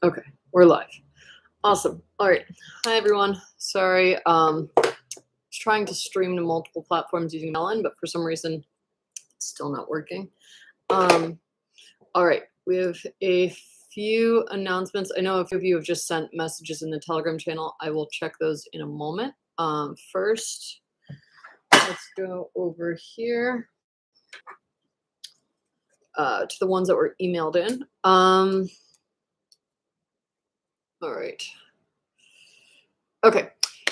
Okay, we're live. Awesome. All right. Hi, everyone. Sorry. Was trying to stream to multiple platforms using Melon, but for some reason, it's still not working. All right. We have a few announcements. I know a few of you have just sent messages in the Telegram channel. I will check those in a moment. First, let's go over here to the ones that were emailed in. All right. Okay,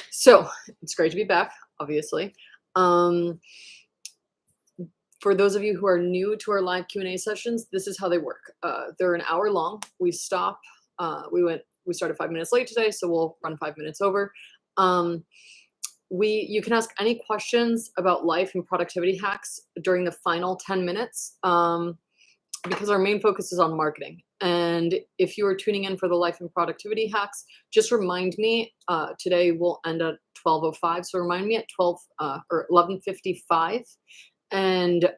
so it's great to be back, obviously. For those of you who are new to our live Q&A sessions, this is how they work. They're an hour long. We stop. We started 5 minutes late today, so we'll run 5 minutes over. You can ask any questions about life and productivity hacks during the final 10 minutes because our main focus is on marketing. And if you are tuning in for the life and productivity hacks, just remind me, today we'll end at 12:05. So remind me at 11:55 and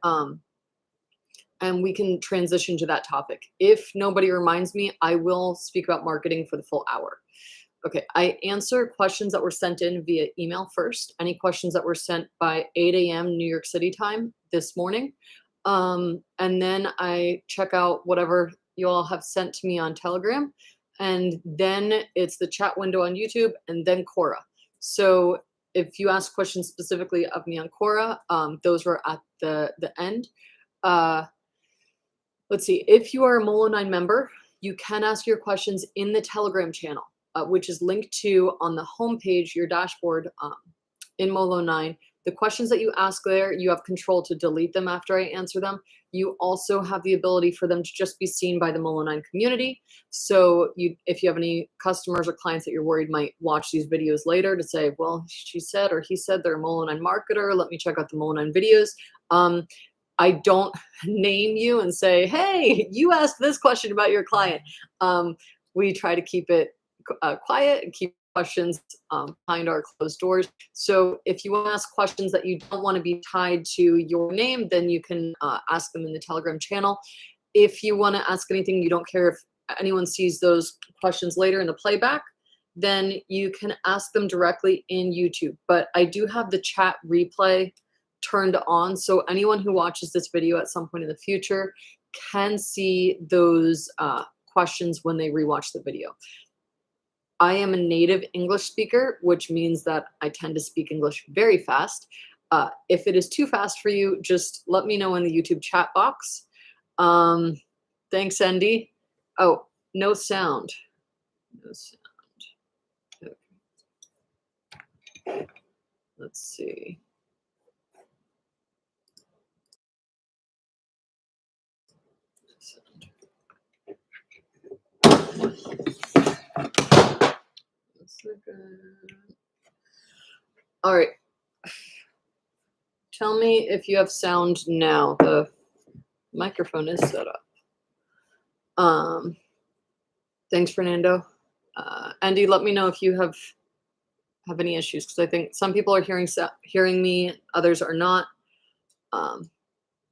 we can transition to that topic. If nobody reminds me, I will speak about marketing for the full hour. Okay, I answer questions that were sent in via email first. Any questions that were sent by 8 a.m. New York City time this morning. And then I check out whatever you all have sent to me on Telegram. And then it's the chat window on YouTube and then Quora. So if you ask questions specifically of me on Quora, those were at the end. Let's see, if you are a Molo9 member, you can ask your questions in the Telegram channel, which is linked to on the homepage, your dashboard in Molo9. The questions that you ask there, you have control to delete them after I answer them. You also have the ability for them to just be seen by the Molo9 community. So if you have any customers or clients that you're worried might watch these videos later to say, well, she said or he said they're a Molo9 marketer, let me check out the Molo9 videos. I don't name you and say, hey, you asked this question about your client. We try to keep it quiet and keep questions behind our closed doors. So if you want to ask questions that you don't want to be tied to your name, then you can ask them in the Telegram channel. If you want to ask anything, you don't care if anyone sees those questions later in the playback, then you can ask them directly in YouTube. But I do have the chat replay turned on, so anyone who watches this video at some point in the future can see those questions when they rewatch the video. I am a native English speaker, which means that I tend to speak English very fast. If it is too fast for you, just let me know in the YouTube chat box. Thanks, Andy. Oh, no sound. No sound. Okay. Let's see. All right. Tell me if you have sound now. The microphone is set up. Thanks, Fernando. Andy, let me know if you have any issues, because I think some people are hearing me, others are not.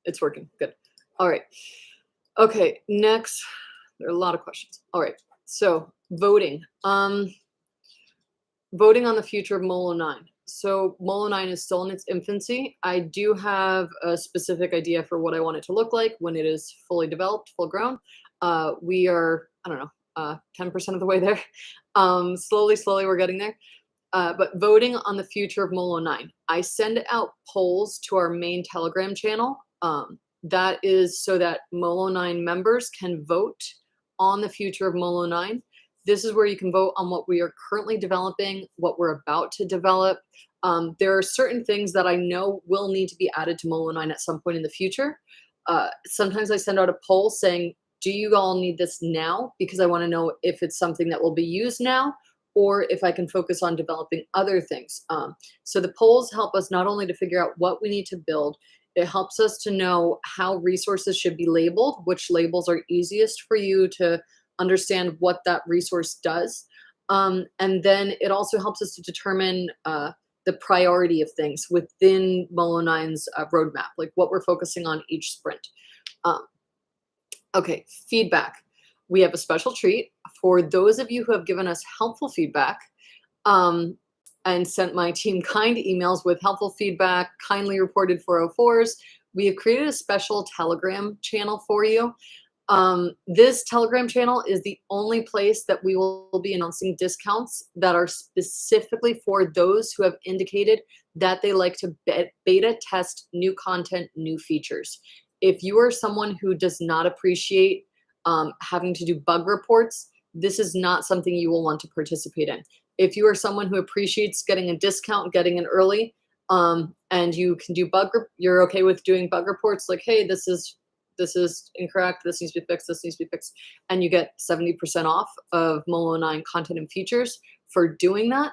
It's working. Good. All right. Okay, next. There are a lot of questions. All right. So voting. Voting on the future of Molo9. So Molo9 is still in its infancy. I do have a specific idea for what I want it to look like when it is fully developed, full grown. We are, I don't know, 10% of the way there. Slowly, we're getting there. But voting on the future of Molo9. I send out polls to our main Telegram channel. That is so that Molo9 members can vote on the future of Molo9. This is where you can vote on what we are currently developing, what we're about to develop. There are certain things that I know will need to be added to Molo9 at some point in the future. Sometimes I send out a poll saying, do you all need this now? Because I want to know if it's something that will be used now or if I can focus on developing other things. So the polls help us not only to figure out what we need to build, it helps us to know how resources should be labeled, which labels are easiest for you to understand what that resource does. And then it also helps us to determine the priority of things within Molo9's roadmap, like what we're focusing on each sprint. Okay, feedback. We have a special treat for those of you who have given us helpful feedback, and sent my team kind emails with helpful feedback, kindly reported 404s, we have created a special Telegram channel for you. This Telegram channel is the only place that we will be announcing discounts that are specifically for those who have indicated that they like to beta test new content, new features. If you are someone who does not appreciate having to do bug reports, this is not something you will want to participate in. If you are someone who appreciates getting a discount, getting in early, and you can do you're okay with doing bug reports, like, hey, this is incorrect, this needs to be fixed, this needs to be fixed, and you get 70% off of Molo9 content and features for doing that,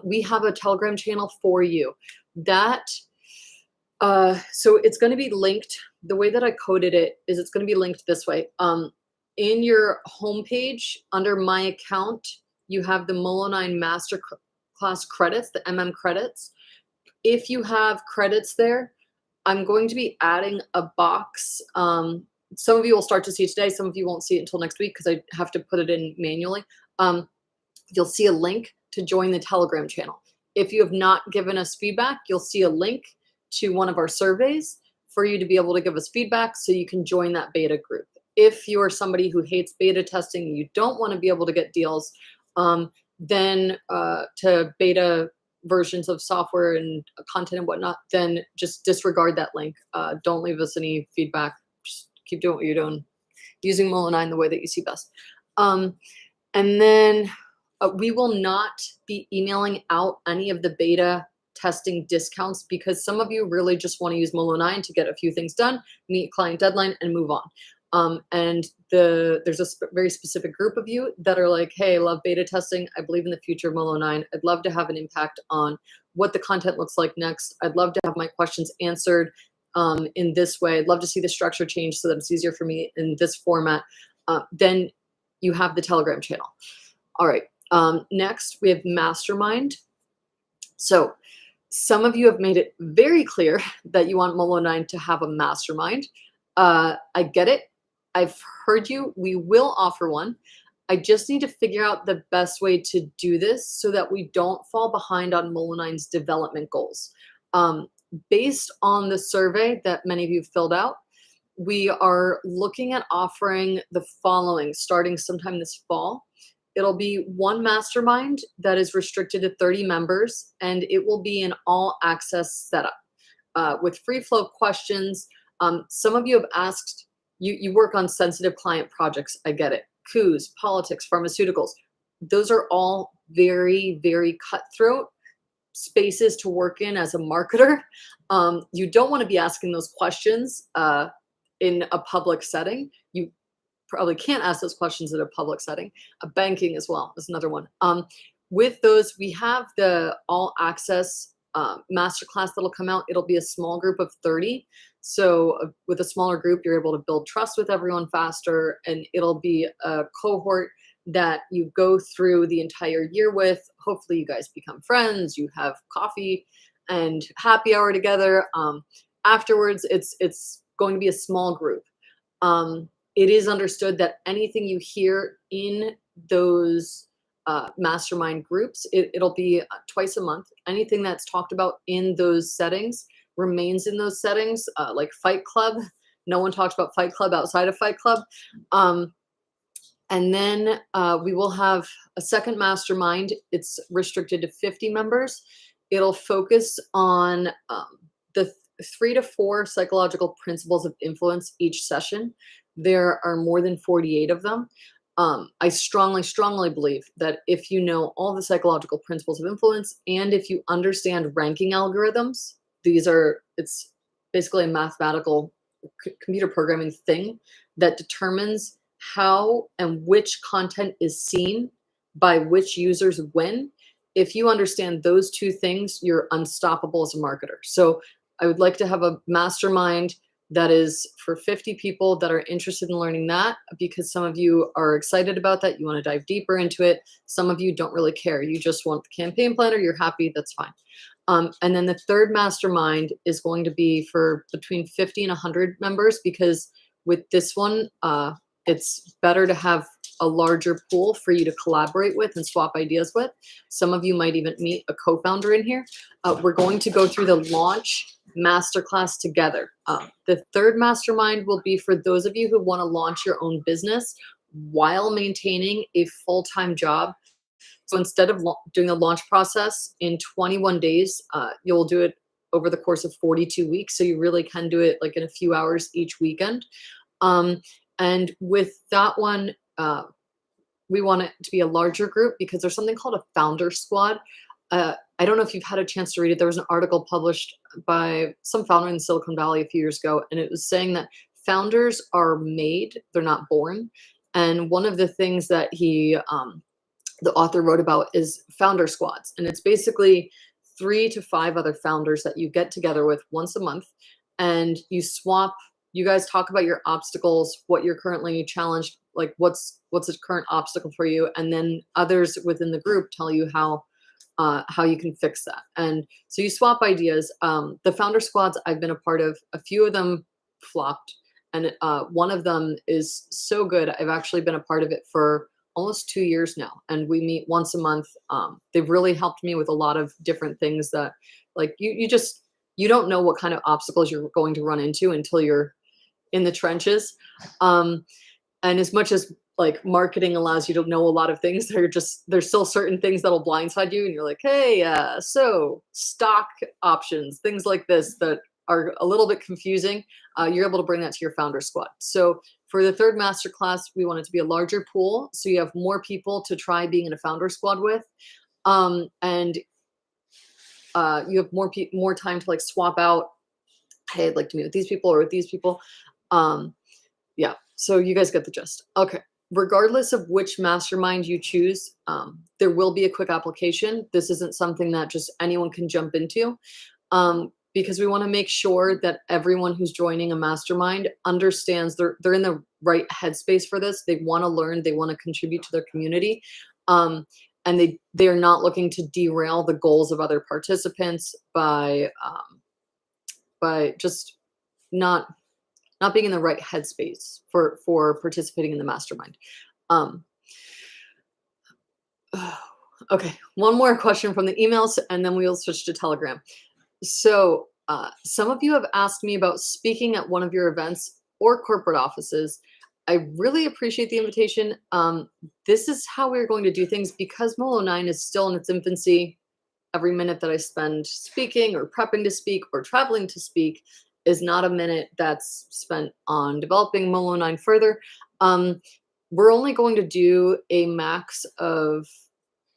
we have a Telegram channel for you. That so it's going to be linked. The way that I coded it is it's going to be linked this way. In your homepage under my account, you have the Molo9 Masterclass credits, the credits. If you have credits there, I'm going to be adding a box. Some of you will start to see today. Some of you won't see it until next week because I have to put it in manually. You'll see a link to join the Telegram channel. If you have not given us feedback, you'll see a link to one of our surveys for you to be able to give us feedback so you can join that beta group. If you are somebody who hates beta testing and you don't want to be able to get deals, then to beta versions of software and content and whatnot, then just disregard that link. Don't leave us any feedback. Just keep doing what you're doing, using Molo9 the way that you see best. And then we will not be emailing out any of the beta testing discounts because some of you really just want to use Molo9 to get a few things done, meet client deadline, and move on. And there's a very specific group of you that are like, hey, I love beta testing. I believe in the future of Molo9. I'd love to have an impact on what the content looks like next. I'd love to have my questions answered in this way. I'd love to see the structure change so that it's easier for me in this format. Then you have the Telegram channel. All right. Next, we have Mastermind. So some of you have made it very clear that you want Molo9 to have a mastermind. I get it. I've heard you. We will offer one. I just need to figure out the best way to do this so that we don't fall behind on Molo9's development goals. Based on the survey that many of you filled out, we are looking at offering the following starting sometime this fall. It'll be one mastermind that is restricted to 30 members, and it will be an all access setup with free flow questions. Some of you have asked, you work on sensitive client projects. I get it. Coups, politics, pharmaceuticals. Those are all very, very cutthroat spaces to work in as a marketer. You don't want to be asking those questions in a public setting. You probably can't ask those questions in a public setting. Banking as well is another one. With those, we have the all access masterclass that'll come out. It'll be a small group of 30. So with a smaller group, you're able to build trust with everyone faster, and it'll be a cohort that you go through the entire year with. Hopefully you guys become friends, you have coffee and happy hour together. Afterwards, it's going to be a small group. It is understood that anything you hear in those mastermind groups, it'll be twice a month. Anything that's talked about in those settings remains in those settings, like Fight Club. No one talks about Fight Club outside of Fight Club. And then we will have a second mastermind. It's restricted to 50 members. It'll focus on the 3 to 4 psychological principles of influence each session. There are more than 48 of them. I strongly, strongly believe that if you know all the psychological principles of influence and if you understand ranking algorithms, it's basically a mathematical computer programming thing that determines how and which content is seen by which users when. If you understand those two things, you're unstoppable as a marketer. So I would like to have a mastermind that is for 50 people that are interested in learning that, because some of you are excited about that. You want to dive deeper into it. Some of you don't really care. You just want the campaign planner. You're happy. That's fine. And then the third mastermind is going to be for between 50 and 100 members, because with this one, it's better to have a larger pool for you to collaborate with and swap ideas with. Some of you might even meet a co-founder in here. We're going to go through the launch masterclass together. The third mastermind will be for those of you who want to launch your own business while maintaining a full-time job. So instead of doing the launch process in 21 days, you'll do it over the course of 42 weeks. So you really can do it like in a few hours each weekend. And with that one, we want it to be a larger group because there's something called a founder squad. I don't know if you've had a chance to read it. There was an article published by some founder in Silicon Valley a few years ago, and it was saying that founders are made, they're not born. And one of the things that the author wrote about is founder squads. And it's basically 3 to 5 other founders that you get together with once a month, and you guys talk about your obstacles, what you're currently challenged, like what's a current obstacle for you, and then others within the group tell you how you can fix that. And so you swap ideas. The founder squads I've been a part of, a few of them flopped, and one of them is so good. I've actually been a part of it for almost 2 years now, and we meet once a month. They've really helped me with a lot of different things that, like, you don't know what kind of obstacles you're going to run into until you're in the trenches. And as much as like marketing allows you to know a lot of things, there's still certain things that'll blindside you, and you're like, hey, so stock options, things like this that are a little bit confusing. You're able to bring that to your founder squad. So for the third masterclass, we want it to be a larger pool, so you have more people to try being in a founder squad with, and you have more time to like swap out. Hey, I'd like to meet with these people or with these people. Yeah, so you guys get the gist. Okay, regardless of which mastermind you choose, there will be a quick application. This isn't something that just anyone can jump into, because we want to make sure that everyone who's joining a mastermind understands they're in the right headspace for this. They want to learn, they want to contribute to their community, and they are not looking to derail the goals of other participants by just not being in the right headspace for participating in the mastermind. Okay, one more question from the emails, and then we'll switch to Telegram. So some of you have asked me about speaking at one of your events or corporate offices. I really appreciate the invitation. This is how we're going to do things because Molo9 is still in its infancy. Every minute that I spend speaking or prepping to speak or traveling to speak is not a minute that's spent on developing Molo9 further. We're only going to do a max of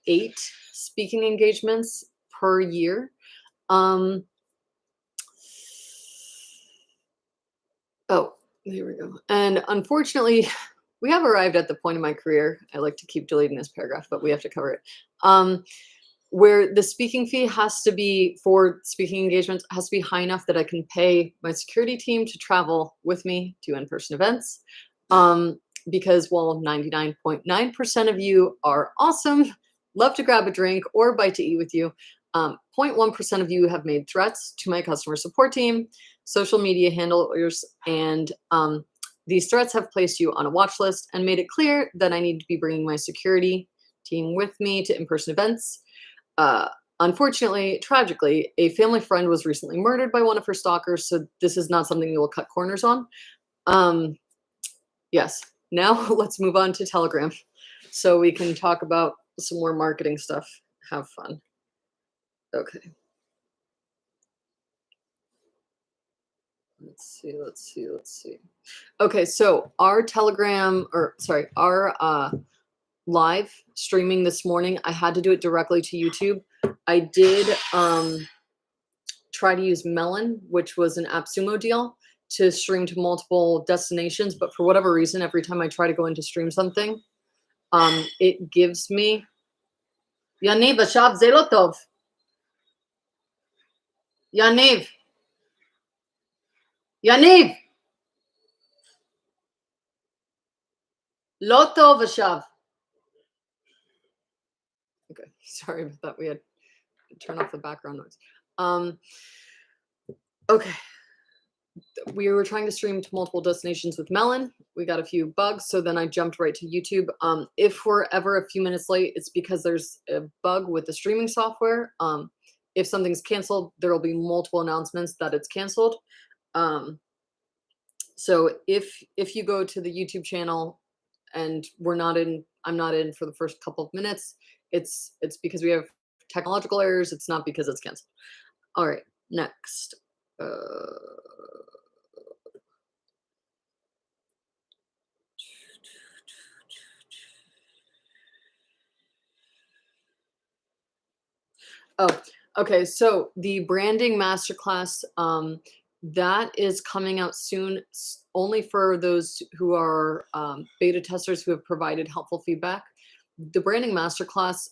8 speaking engagements per year. Oh, here we go. And unfortunately, we have arrived at the point in my career. I like to keep deleting this paragraph, but we have to cover it. Where the speaking fee has to be, for speaking engagements, has to be high enough that I can pay my security team to travel with me to in-person events. Because while 99.9% of you are awesome, love to grab a drink or a bite to eat with you, 0.1% of you have made threats to my customer support team, social media handlers, and these threats have placed you on a watch list and made it clear that I need to be bringing my security team with me to in-person events. Unfortunately, tragically, a family friend was recently murdered by one of her stalkers, so this is not something you will cut corners on. Yes, now let's move on to Telegram so we can talk about some more marketing stuff. Have fun. Okay. Let's see. Okay, so our Telegram, our live streaming this morning, I had to do it directly to YouTube. I did try to use Melon, which was an AppSumo deal, to stream to multiple destinations, but for whatever reason, every time I try to go in to stream something, it gives me Yaniv Ashav Zelotov. Yaniv. Lotov Ashav. Okay, sorry about that. We had to turn off the background noise. Okay. we were trying to stream to multiple destinations with Melon. We got a few bugs, so then I jumped right to YouTube. If we're ever a few minutes late, it's because there's a bug with the streaming software. If something's canceled, there will be multiple announcements that it's canceled. So if you go to the YouTube channel and I'm not in for the first couple of minutes, it's because we have technological errors. It's not because it's canceled. All right, next. Oh, okay. So the branding masterclass, that is coming out soon, only for those who are beta testers who have provided helpful feedback. The branding masterclass,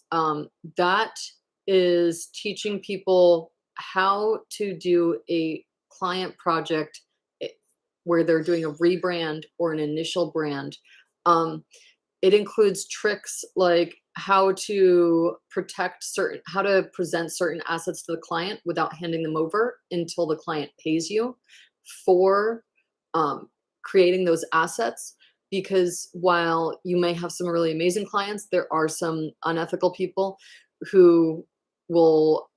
that is teaching people how to do a client project where they're doing a rebrand or an initial brand. It includes tricks like how to how to present certain assets to the client without handing them over until the client pays you for creating those assets. Because while you may have some really amazing clients, there are some unethical people who will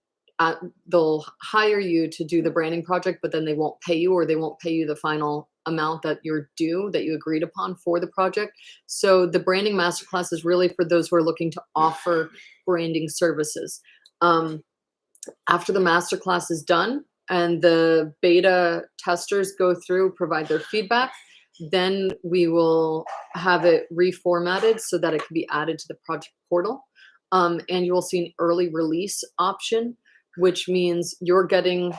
they'll hire you to do the branding project, but then they won't pay you, or they won't pay you the final amount that you're due, that you agreed upon for the project. So the branding masterclass is really for those who are looking to offer branding services. After the masterclass is done and the beta testers go through, provide their feedback, then we will have it reformatted so that it can be added to the project portal. And you will see an early release option, which means you're getting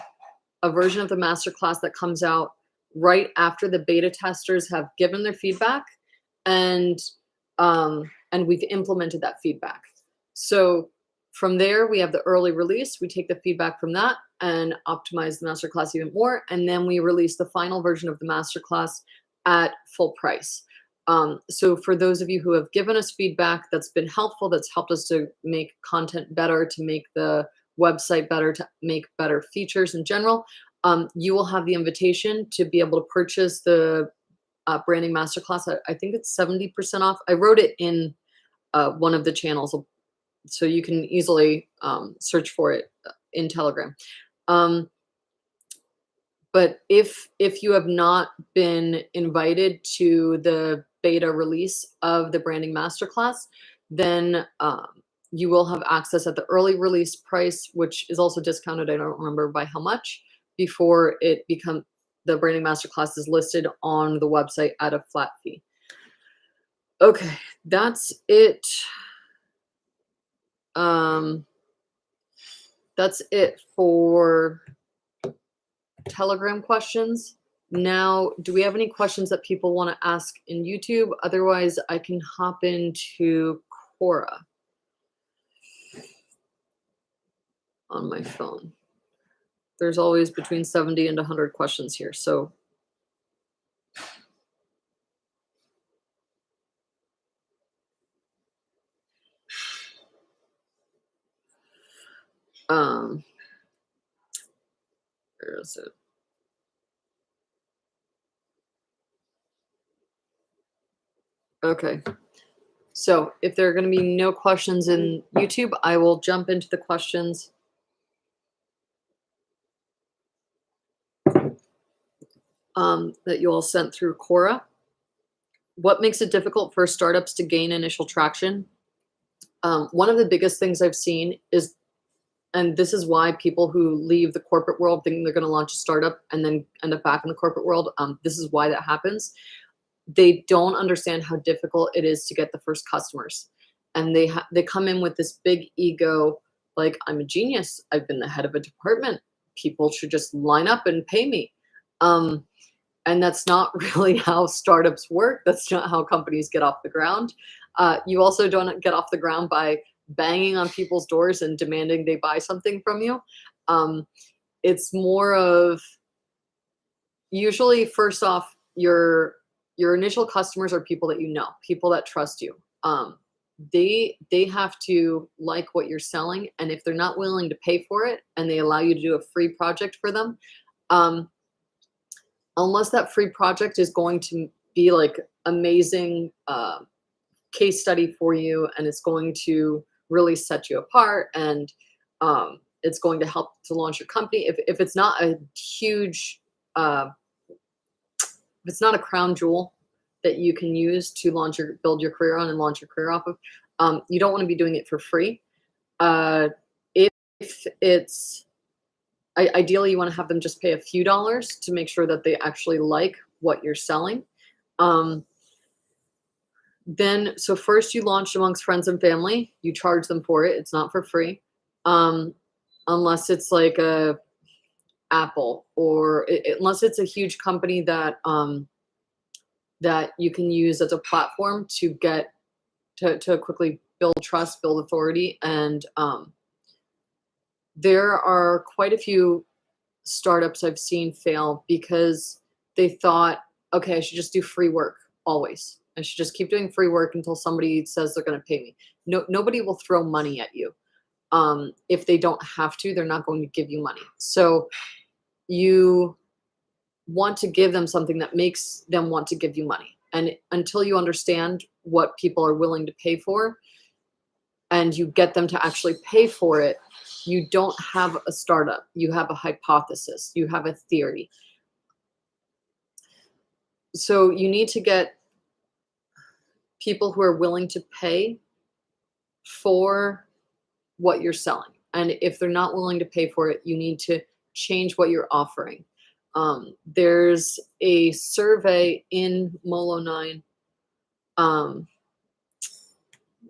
a version of the masterclass that comes out right after the beta testers have given their feedback, and we've implemented that feedback. So from there, we have the early release. We take the feedback from that and optimize the masterclass even more, and then we release the final version of the masterclass at full price. So for those of you who have given us feedback that's been helpful, that's helped us to make content better, to make the website better, to make better features in general, you will have the invitation to be able to purchase the branding masterclass. I think it's 70% off. I wrote it in one of the channels, so you can easily search for it in Telegram. But if you have not been invited to the beta release of the branding masterclass, then you will have access at the early release price, which is also discounted. I don't remember by how much, before it becomes the branding masterclass is listed on the website at a flat fee. Okay, that's it. That's it for Telegram questions. Now, do we have any questions that people want to ask in YouTube? Otherwise, I can hop into Quora on my phone. There's always between 70 and 100 questions here, so. Where is it? Okay. So if there are going to be no questions in YouTube, I will jump into the questions. That you all sent through Quora. What makes it difficult for startups to gain initial traction? One of the biggest things I've seen is, and this is why people who leave the corporate world thinking they're going to launch a startup and then end up back in the corporate world, this is why that happens. They don't understand how difficult it is to get the first customers. And they come in with this big ego, like, I'm a genius. I've been the head of a department. People should just line up and pay me. And that's not really how startups work. That's not how companies get off the ground. You also don't get off the ground by banging on people's doors and demanding they buy something from you. It's more of, usually, first off, your initial customers are people that you know, people that trust you. They have to like what you're selling, and if they're not willing to pay for it and they allow you to do a free project for them, unless that free project is going to be like amazing case study for you, and it's going to really set you apart, and it's going to help to launch your company. If it's not a huge, if it's not a crown jewel that you can use to build your career on and launch your career off of, you don't want to be doing it for free. If it's, ideally you want to have them just pay a few dollars to make sure that they actually like what you're selling. Then, so first you launch amongst friends and family, you charge them for it. It's not for free. Unless it's like a Apple, or unless it's a huge company that, that you can use as a platform to get to quickly build trust, build authority. And there are quite a few startups I've seen fail because they thought, okay, I should just do free work always. I should just keep doing free work until somebody says they're going to pay me. Nobody will throw money at you. If they don't have to, they're not going to give you money. So you want to give them something that makes them want to give you money. And until you understand what people are willing to pay for, and you get them to actually pay for it, you don't have a startup. You have a hypothesis. You have a theory. So you need to get people who are willing to pay for what you're selling. And if they're not willing to pay for it, you need to change what you're offering. There's a survey in Molo9. Let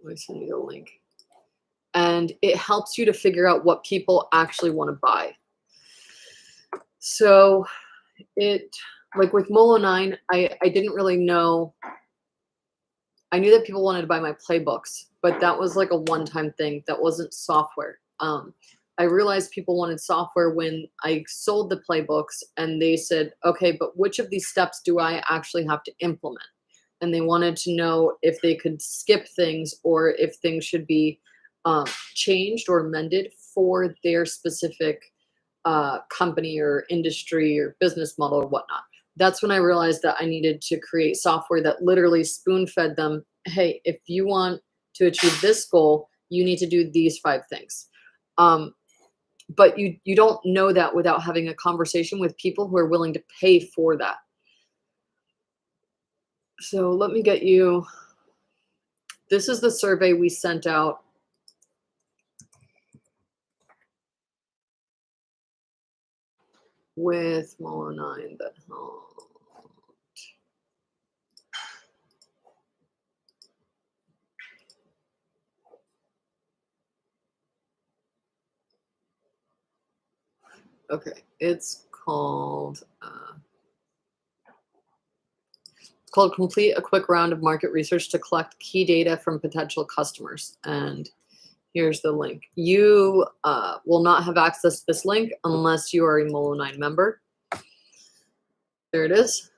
me send you the link. And it helps you to figure out what people actually want to buy. So like with Molo9, I didn't really know. I knew that people wanted to buy my playbooks, but that was like a one-time thing. That wasn't software. I realized people wanted software when I sold the playbooks, and they said, okay, but which of these steps do I actually have to implement? And they wanted to know if they could skip things, or if things should be changed or amended for their specific company or industry or business model or whatnot. That's when I realized that I needed to create software that literally spoon-fed them, hey, if you want to achieve this goal, you need to do these 5 things. But you don't know that without having a conversation with people who are willing to pay for that. So let me get you, this is the survey we sent out with Molo9 that helped. Okay, it's called Complete a Quick Round of Market Research to Collect Key Data from Potential Customers. And here's the link. You will not have access to this link unless you are a Molo9 member. There it is.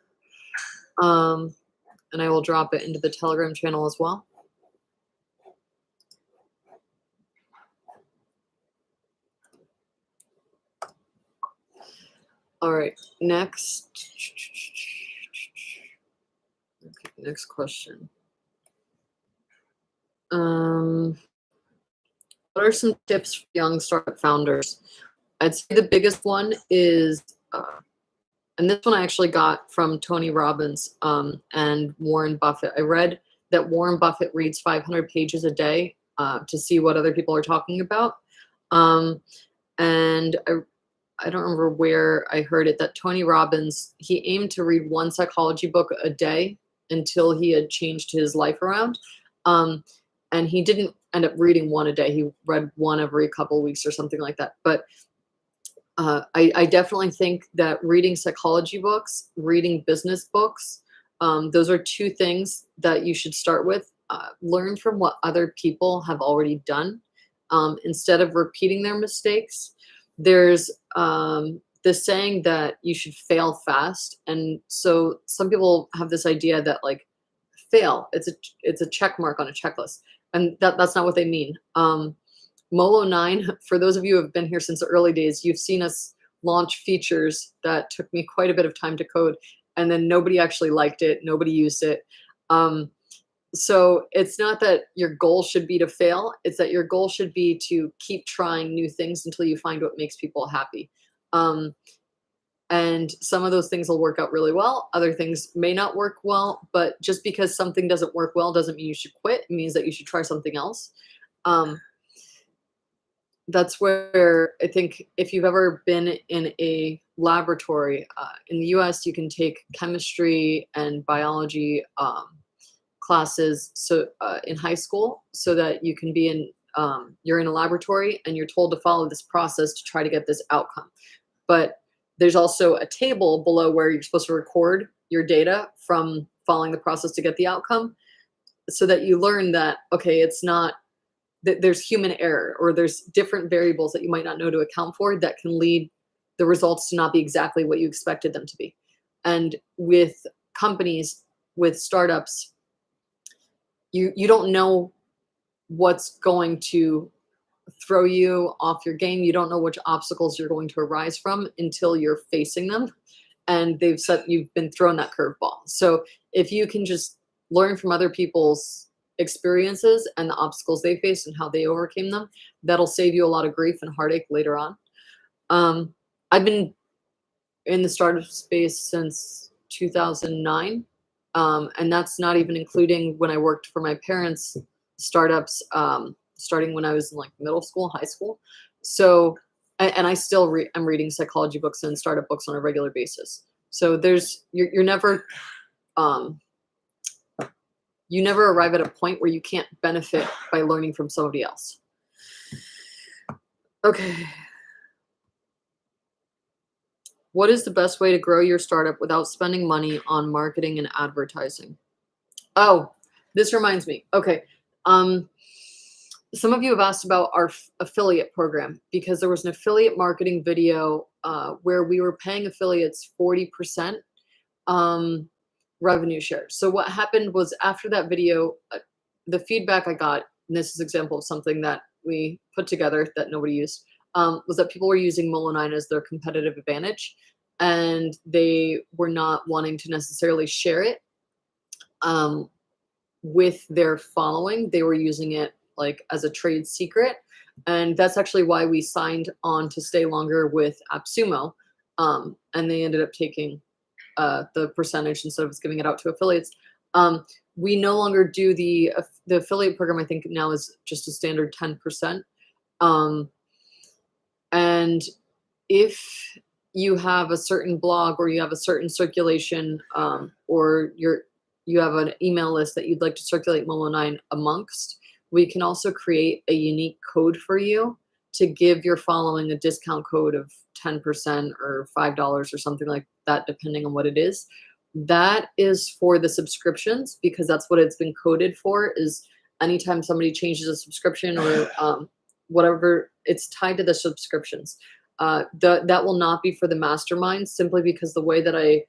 And I will drop it into the Telegram channel as well. All right, next. Okay, next question. What are some tips for young startup founders? I'd say the biggest one is, and this one I actually got from Tony Robbins and Warren Buffett. I read that Warren Buffett reads 500 pages a day to see what other people are talking about. And I don't remember where I heard it, that Tony Robbins, he aimed to read 1 psychology book a day until he had changed his life around. And he didn't end up reading 1 a day. He read 1 every couple of weeks or something like that. But I definitely think that reading psychology books, reading business books, those are 2 things that you should start with. Learn from what other people have already done instead of repeating their mistakes. There's the saying that you should fail fast. And so some people have this idea that like fail, it's a check mark on a checklist. And that's not what they mean. Molo9, for those of you who have been here since the early days, you've seen us launch features that took me quite a bit of time to code, and then nobody actually liked it, nobody used it. So it's not that your goal should be to fail, it's that your goal should be to keep trying new things until you find what makes people happy. And some of those things will work out really well, other things may not work well, but just because something doesn't work well doesn't mean you should quit. It means that you should try something else. That's where I think if you've ever been in a laboratory, in the US, you can take chemistry and biology classes in high school, so that you can be you're in a laboratory and you're told to follow this process to try to get this outcome. But there's also a table below where you're supposed to record your data from following the process to get the outcome, so that you learn that, okay, it's not that there's human error, or there's different variables that you might not know to account for that can lead the results to not be exactly what you expected them to be. And with companies, with startups, you don't know what's going to throw you off your game. You don't know which obstacles you're going to arise from until you're facing them, and you've been thrown that curveball. So if you can just learn from other people's experiences and the obstacles they faced and how they overcame them, that'll save you a lot of grief and heartache later on. I've been in the startup space since 2009. And that's not even including when I worked for my parents' startups, starting when I was in like middle school, high school. So, and I still am reading psychology books and startup books on a regular basis. So you're never, you never arrive at a point where you can't benefit by learning from somebody else. Okay. What is the best way to grow your startup without spending money on marketing and advertising? Oh, this reminds me. Okay. Some of you have asked about our affiliate program, because there was an affiliate marketing video where we were paying affiliates 40% revenue share. So what happened was, after that video, the feedback I got, and this is an example of something that we put together that nobody used, was that people were using Molo9 as their competitive advantage, and they were not wanting to necessarily share it with their following. They were using it like as a trade secret. And that's actually why we signed on to stay longer with AppSumo. And they ended up taking the percentage instead of giving it out to affiliates. We no longer do the affiliate program. I think now is just a standard 10%. And if you have a certain blog, or you have a certain circulation, or you have an email list that you'd like to circulate Molo9 amongst, we can also create a unique code for you to give your following a discount code of 10% or $5 or something like that, depending on what it is. That is for the subscriptions, because that's what it's been coded for, is anytime somebody changes a subscription or whatever, it's tied to the subscriptions. That will not be for the mastermind, simply because the way that I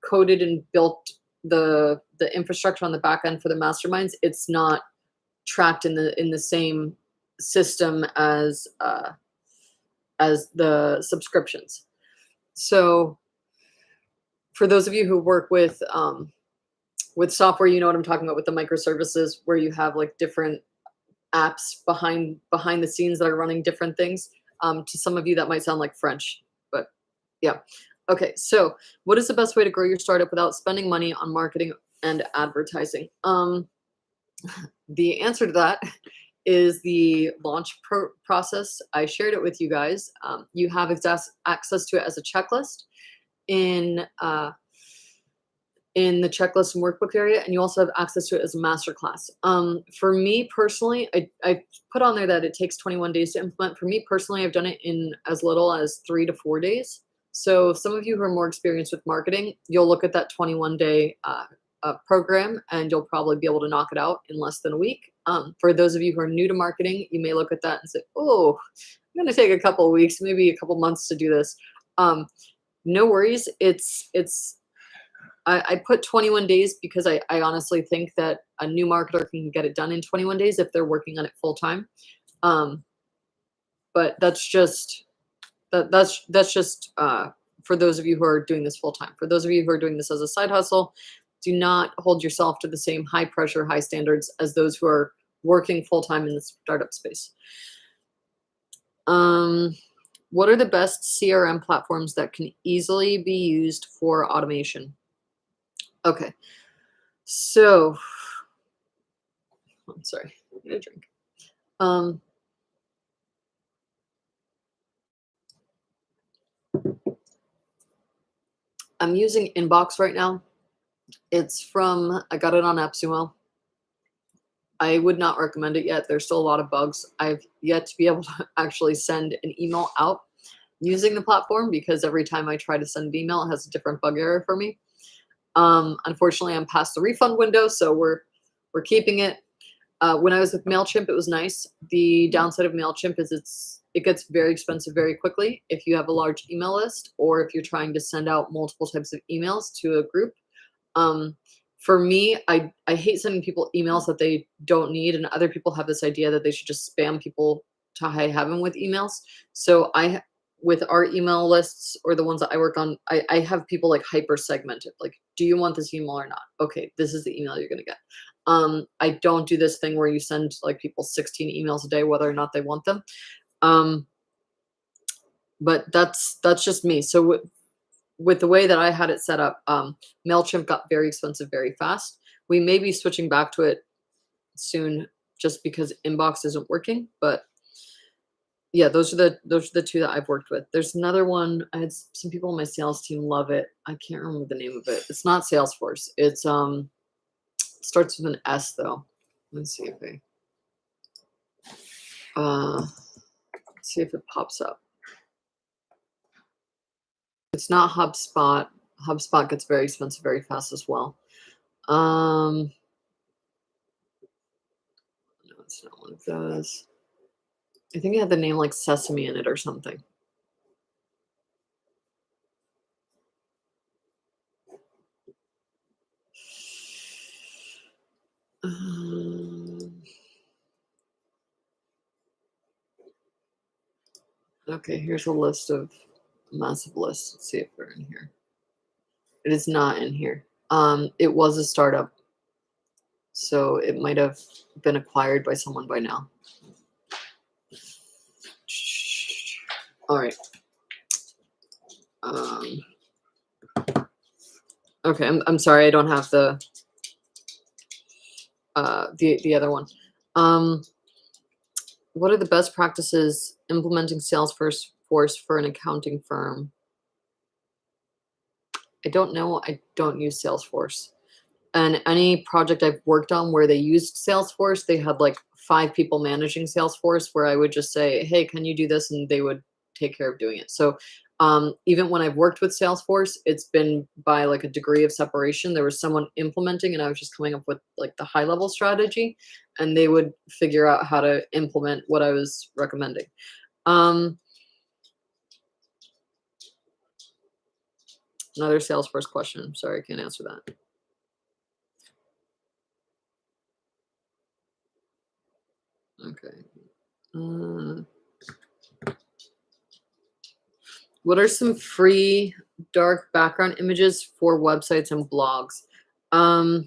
coded and built the infrastructure on the back end for the masterminds, it's not tracked in the same system as the subscriptions. So for those of you who work with software, you know what I'm talking about with the microservices, where you have like different apps behind the scenes that are running different things. To some of you that might sound like French, but yeah. Okay, so what is the best way to grow your startup without spending money on marketing and advertising? The answer to that is the launch process. I shared it with you guys. You have access to it as a checklist in the checklist and workbook area, and you also have access to it as a masterclass. For me personally, I put on there that it takes 21 days to implement. For me personally, I've done it in as little as 3 to 4 days. So some of you who are more experienced with marketing, you'll look at that 21-day program, and you'll probably be able to knock it out in less than a week. For those of you who are new to marketing, you may look at that and say, oh, I'm going to take a couple of weeks, maybe a couple months to do this. No worries. I put 21 days because I honestly think that a new marketer can get it done in 21 days if they're working on it full time. But that's just that's just for those of you who are doing this full time. For those of you who are doing this as a side hustle, do not hold yourself to the same high pressure, high standards as those who are working full time in the startup space. What are the best CRM platforms that can easily be used for automation? Okay, so I'm sorry, I need a drink. I'm using Inbox right now. I got it on AppSumo. I would not recommend it yet. There's still a lot of bugs. I've yet to be able to actually send an email out using the platform because every time I try to send an email, it has a different bug error for me. Unfortunately, I'm past the refund window, so we're keeping it. When I was with MailChimp, it was nice. The downside of MailChimp is it gets very expensive very quickly if you have a large email list or if you're trying to send out multiple types of emails to a group. For me, I hate sending people emails that they don't need, and other people have this idea that they should just spam people to high heaven with emails. So with our email lists or the ones that I work on, I have people like hyper segmented. Like, do you want this email or not? Okay, this is the email you're gonna get. I don't do this thing where you send like people 16 emails a day, whether or not they want them. But that's just me. So with the way that I had it set up, MailChimp got very expensive very fast. We may be switching back to it soon just because Inbox isn't working. But yeah, those are the two that I've worked with. There's another one. I had some people on my sales team love it. I can't remember the name of it. It's not Salesforce. It's starts with an S though. Let's see if it pops up. It's not HubSpot. HubSpot gets very expensive very fast as well. No, it's not one of those. I think it had the name like Sesame in it or something. Okay, here's a list of massive list. Let's see if they're in here. It is not in here. It was a startup, so it might have been acquired by someone by now. All right. Okay, I'm sorry, I don't have the other one. What are the best practices implementing Salesforce for an accounting firm? I don't know. I don't use Salesforce. And any project I've worked on where they used Salesforce, they had like 5 people managing Salesforce where I would just say, hey, can you do this? And they would take care of doing it. So even when I've worked with Salesforce, it's been by like a degree of separation. There was someone implementing and I was just coming up with like the high level strategy and they would figure out how to implement what I was recommending. Another Salesforce question. I'm sorry, I can't answer that. Okay. What are some free dark background images for websites and blogs? I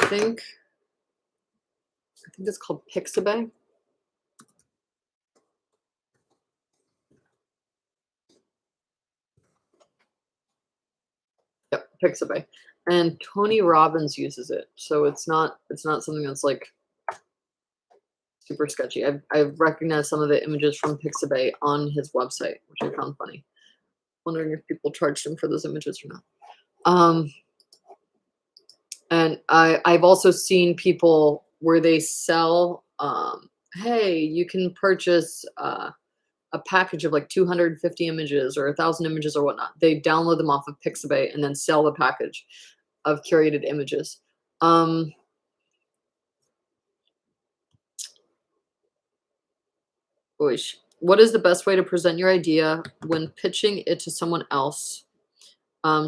think it's called Pixabay. Yep, Pixabay. And Tony Robbins uses it, so it's not something that's like super sketchy. I've recognized some of the images from Pixabay on his website, which I found funny. Wondering if people charged him for those images or not. And I've also seen people where they sell, hey, you can purchase a package of like 250 images or 1,000 images or whatnot. They download them off of Pixabay and then sell the package of curated images. What is the best way to present your idea when pitching it to someone else?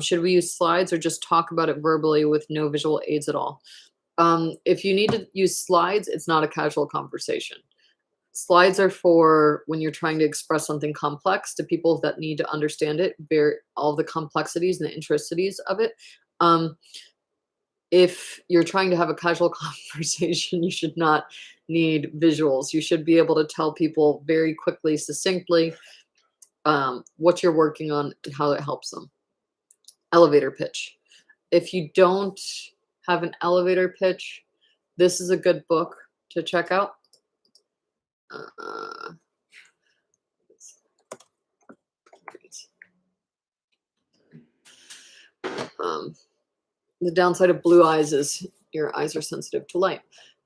Should we use slides or just talk about it verbally with no visual aids at all? If you need to use slides, it's not a casual conversation. Slides are for when you're trying to express something complex to people that need to understand it, all the complexities and the intricacies of it. If you're trying to have a casual conversation, you should not need visuals. You should be able to tell people very quickly, succinctly, what you're working on and how it helps them. Elevator pitch. If you don't have an elevator pitch, this is a good book to check out. The downside of blue eyes is your eyes are sensitive to light.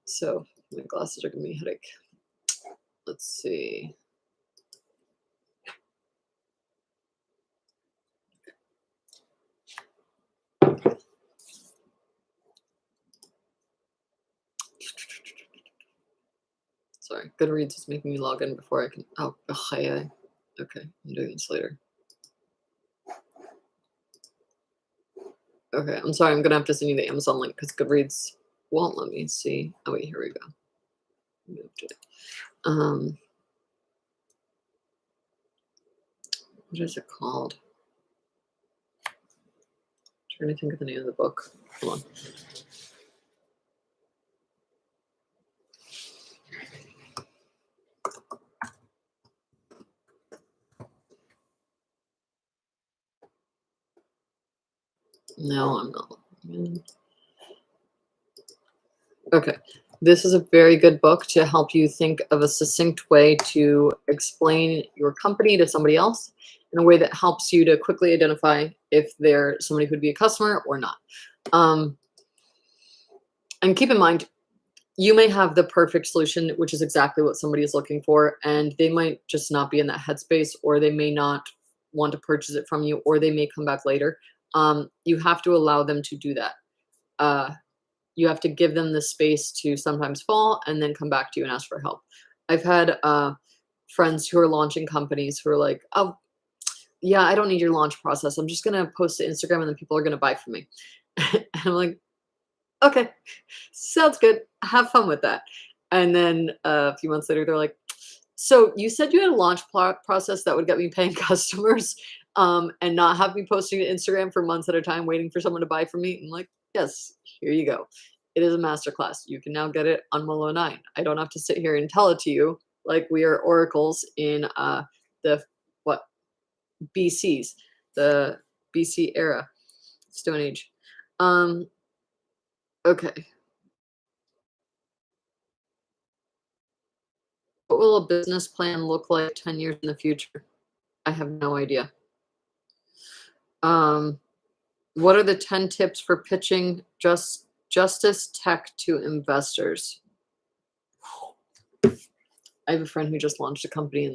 So my glasses are giving me a headache. Let's see. Sorry, Goodreads is making me log in before I can. Oh, okay, I'm doing this later. Okay, I'm sorry, I'm gonna have to send you the Amazon link because Goodreads won't let me see. Oh wait, here we go. Moved it. What is it called? I'm trying to think of the name of the book. Hold on. No, I'm not. Okay. This is a very good book to help you think of a succinct way to explain your company to somebody else in a way that helps you to quickly identify if they're somebody who'd be a customer or not. And keep in mind, you may have the perfect solution, which is exactly what somebody is looking for, and they might just not be in that headspace, or they may not want to purchase it from you, or they may come back later. You have to allow them to do that. You have to give them the space to sometimes fall and then come back to you and ask for help. I've had friends who are launching companies who are like, oh, yeah, I don't need your launch process. I'm just going to post to Instagram and then people are going to buy from me. And I'm like, okay, sounds good. Have fun with that. And then a few months later, they're like, so you said you had a launch process that would get me paying customers and not have me posting to Instagram for months at a time, waiting for someone to buy from me. I'm like, yes, here you go. It is a masterclass. You can now get it on Molo9. I don't have to sit here and tell it to you like we are oracles in the BCs, the BC era, Stone Age. Okay. What will a business plan look like 10 years in the future? I have no idea. What are the 10 tips for pitching justice tech to investors? I have a friend who just launched a company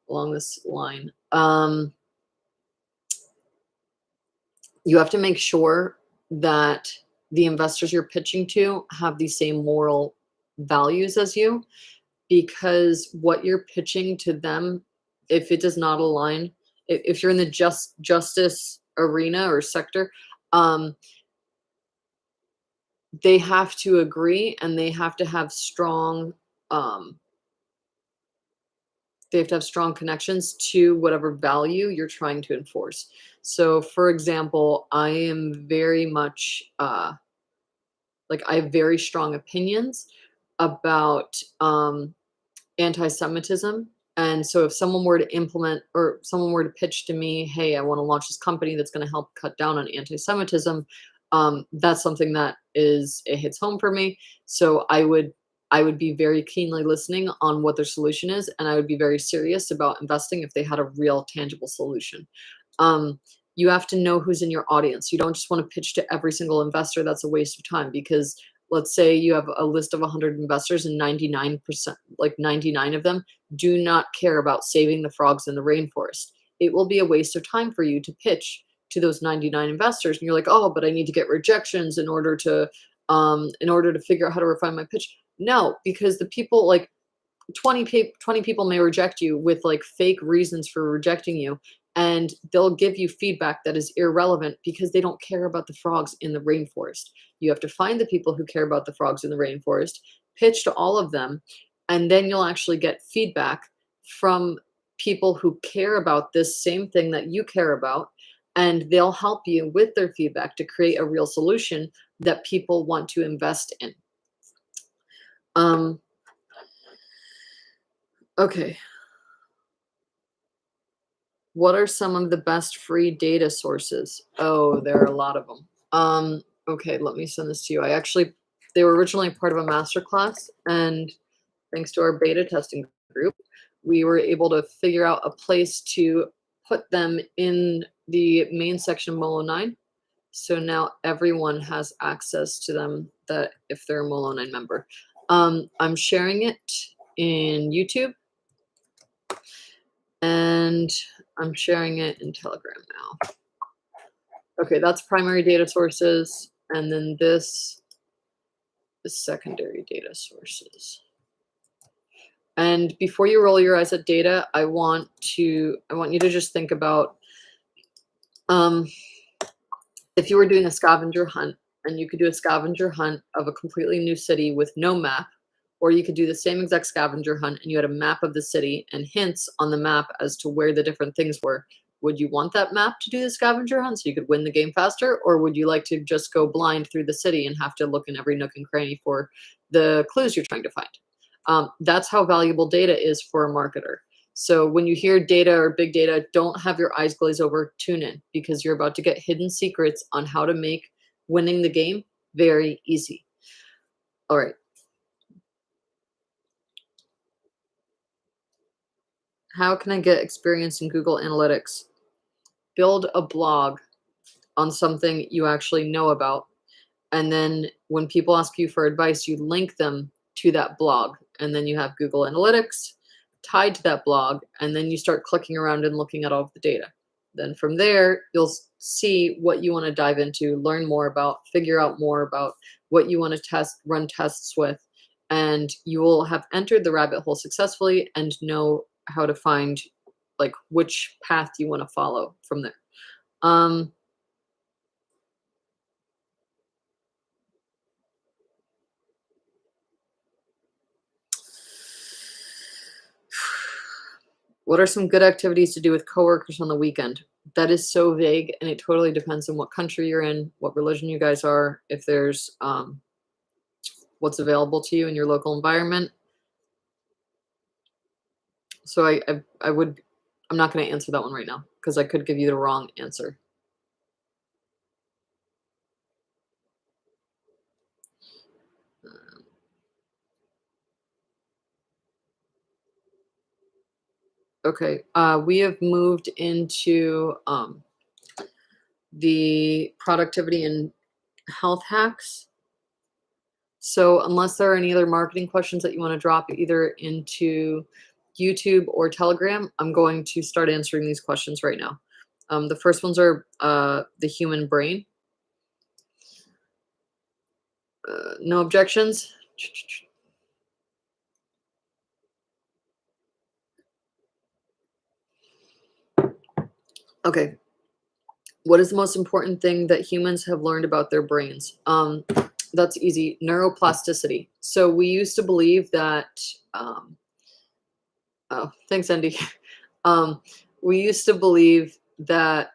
along this line. You have to make sure that the investors you're pitching to have the same moral values as you, because what you're pitching to them, if it does not align, if you're in the justice arena or sector, they have to agree and they have to have strong connections to whatever value you're trying to enforce. So for example, I am very much I have very strong opinions about anti-Semitism. And so if someone were to implement or someone were to pitch to me, hey, I want to launch this company that's going to help cut down on anti-Semitism, that's something that it hits home for me. So I would be very keenly listening on what their solution is, and I would be very serious about investing if they had a real tangible solution. You have to know who's in your audience. You don't just want to pitch to every single investor. That's a waste of time, because let's say you have a list of 100 investors and 99%, like 99 of them do not care about saving the frogs in the rainforest. It will be a waste of time for you to pitch to those 99 investors. And you're like, oh, but I need to get rejections in order to figure out how to refine my pitch. No, because the people, like 20 people may reject you with like fake reasons for rejecting you. And they'll give you feedback that is irrelevant because they don't care about the frogs in the rainforest. You have to find the people who care about the frogs in the rainforest, pitch to all of them, And then you'll actually get feedback from people who care about this same thing that you care about, and they'll help you with their feedback to create a real solution that people want to invest in. Okay. What are some of the best free data sources? Oh, there are a lot of them. Okay, let me send this to you. They were originally part of a masterclass, and thanks to our beta testing group, we were able to figure out a place to put them in the main section of Molo9. So now everyone has access to them that if they're a Molo9 member. I'm sharing it in YouTube, and I'm sharing it in Telegram now. Okay, that's primary data sources, and then this is secondary data sources. And before you roll your eyes at data, I want you to just think about if you were doing a scavenger hunt, and you could do a scavenger hunt of a completely new city with no map, or you could do the same exact scavenger hunt and you had a map of the city and hints on the map as to where the different things were. Would you want that map to do the scavenger hunt so you could win the game faster? Or would you like to just go blind through the city and have to look in every nook and cranny for the clues you're trying to find? That's how valuable data is for a marketer. So when you hear data or big data, don't have your eyes glaze over, tune in, because you're about to get hidden secrets on how to make winning the game very easy. All right. How can I get experience in Google Analytics? Build a blog on something you actually know about. And then when people ask you for advice, you link them to that blog. And then you have Google Analytics tied to that blog. And then you start clicking around and looking at all of the data. Then from there, you'll see what you want to dive into, learn more about, figure out more about what you want to test, run tests with. And you will have entered the rabbit hole successfully and know how to find like which path you want to follow from there. What are some good activities to do with coworkers on the weekend? That is so vague, and it totally depends on what country you're in, what religion you guys are, if there's what's available to you in your local environment. So I'm not going to answer that one right now because I could give you the wrong answer. Okay, we have moved into the productivity and health hacks. So unless there are any other marketing questions that you want to drop either into YouTube or Telegram, I'm going to start answering these questions right now. The first ones are the human brain. No objections? Okay. What is the most important thing that humans have learned about their brains? That's easy. Neuroplasticity. So we used to believe that, oh, thanks, Andy. We used to believe that,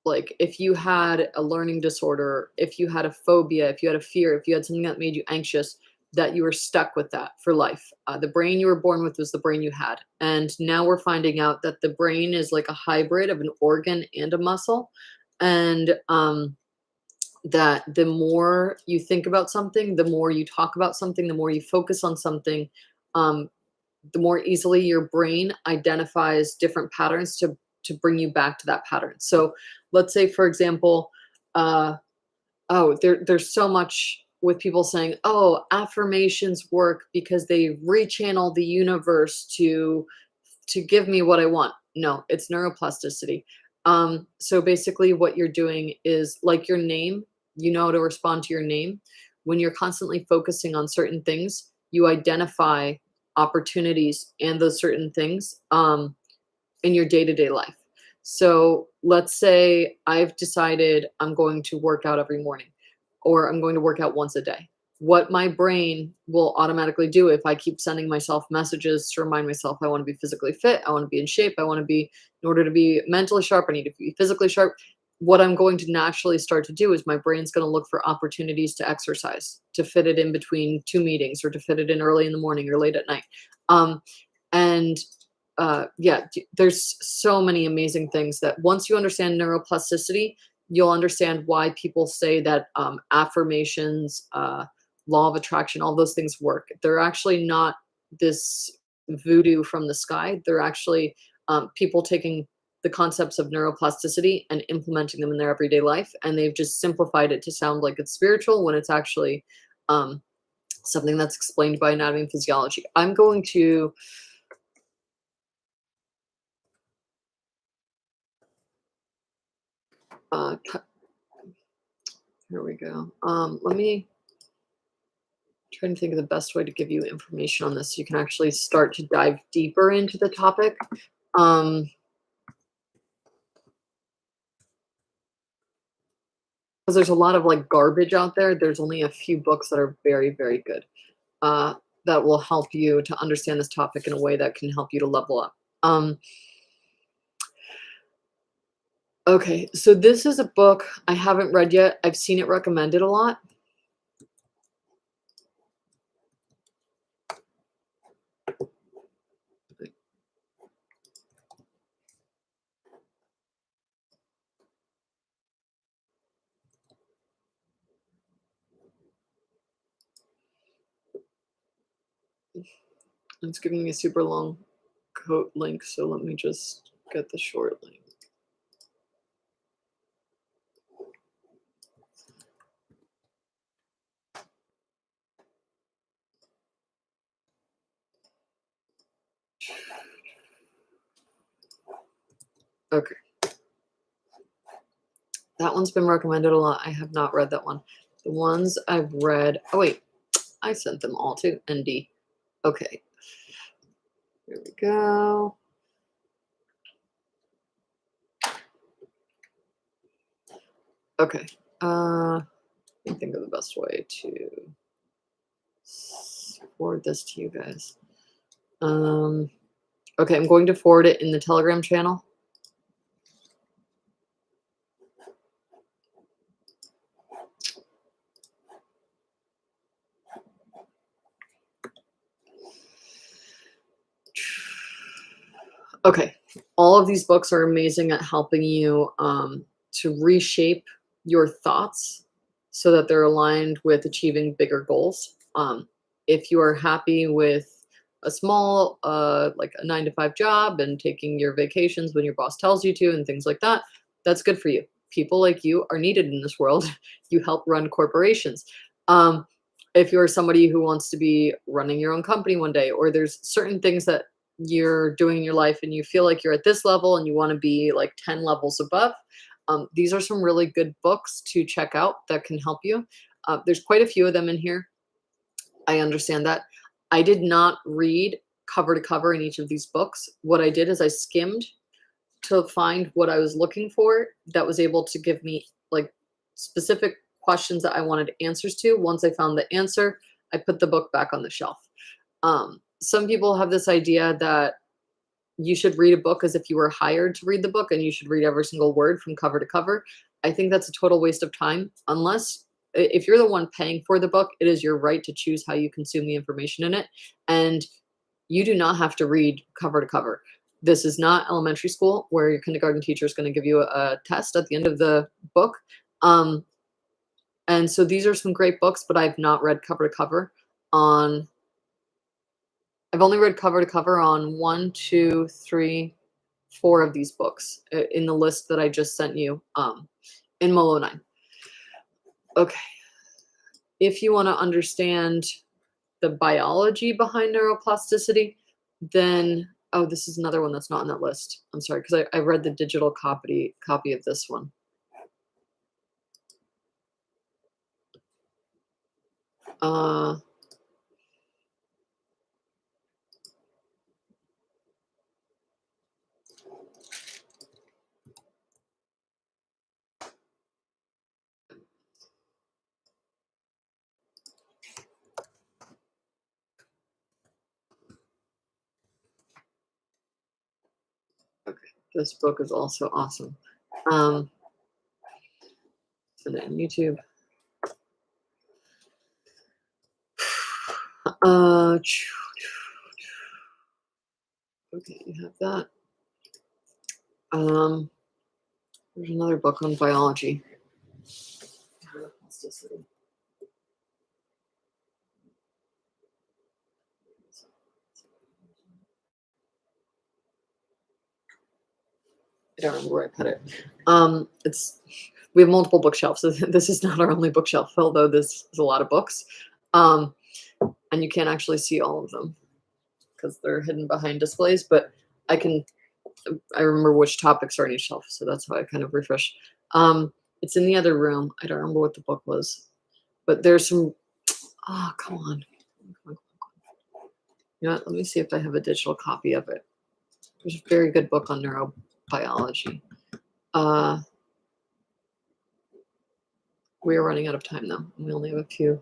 like, if you had a learning disorder, if you had a phobia, if you had a fear, if you had something that made you anxious, that you were stuck with that for life. The brain you were born with was the brain you had. And now we're finding out that the brain is like a hybrid of an organ and a muscle. And that the more you think about something, the more you talk about something, the more you focus on something, the more easily your brain identifies different patterns to bring you back to that pattern. So let's say, for example, there's so much with people saying, oh, affirmations work because they rechannel the universe to give me what I want. No, it's neuroplasticity. So basically what you're doing is like your name, you know how to respond to your name. When you're constantly focusing on certain things, you identify opportunities and those certain things in your day-to-day life. So let's say I've decided I'm going to work out every morning, or I'm going to work out once a day. what my brain will automatically do if I keep sending myself messages to remind myself I want to be physically fit, I want to be in shape, I want to be, in order to be mentally sharp, I need to be physically sharp. What I'm going to naturally start to do is my brain's going to look for opportunities to exercise, to fit it in between two meetings, or to fit it in early in the morning or late at night. And yeah, there's so many amazing things that once you understand neuroplasticity, you'll understand why people say that affirmations, law of attraction, all those things work. They're actually not this voodoo from the sky. They're actually people taking the concepts of neuroplasticity and implementing them in their everyday life. And they've just simplified it to sound like it's spiritual when it's actually something that's explained by anatomy and physiology. I'm going to here we go. Let me try to think of the best way to give you information on this so you can actually start to dive deeper into the topic. Because there's a lot of like garbage out there. There's only a few books that are very, very good that will help you to understand this topic in a way that can help you to level up. Okay, so this is a book I haven't read yet. I've seen it recommended a lot. It's giving me a super long quote link, so let me just get the short link. Okay. That one's been recommended a lot. I have not read that one. The ones I've read, oh wait, I sent them all to ND. Okay. Here we go. Okay. Let me think of the best way to forward this to you guys. Okay, I'm going to forward it in the Telegram channel. Okay, all of these books are amazing at helping you to reshape your thoughts so that they're aligned with achieving bigger goals. If you are happy with a small, like a 9-to-5 job and taking your vacations when your boss tells you to and things like that, that's good for you. People like you are needed in this world. You help run corporations. If you're somebody who wants to be running your own company one day, or there's certain things that you're doing in your life and you feel like you're at this level and you want to be like 10 levels above, these are some really good books to check out that can help you. There's quite a few of them in here. I understand that. I did not read cover to cover in each of these books. What I did is I skimmed to find what I was looking for that was able to give me like specific questions that I wanted answers to. Once I found the answer, I put the book back on the shelf. Some people have this idea that you should read a book as if you were hired to read the book and you should read every single word from cover to cover. I think that's a total waste of time. Unless if you're the one paying for the book, it is your right to choose how you consume the information in it. And you do not have to read cover to cover. This is not elementary school where your kindergarten teacher is going to give you a test at the end of the book. And so these are some great books, but I've not read cover to cover on. I've only read cover to cover on 1, 2, 3, 4 of these books in the list that I just sent you in Molo9. Okay. If you want to understand the biology behind neuroplasticity, then, oh, this is another one that's not on that list. I'm sorry, because I read the digital copy of this one. This book is also awesome. Send it on YouTube. Okay, you have that. There's another book on biology. I don't remember where I put it. We have multiple bookshelves. So this is not our only bookshelf, although this is a lot of books. And you can't actually see all of them because they're hidden behind displays, but I remember which topics are on each shelf, so that's how I kind of refresh. It's in the other room. I don't remember what the book was, but there's some, oh, come on. You know what? Let me see if I have a digital copy of it. There's a very good book on neurobiology. We are running out of time though. We only have a few.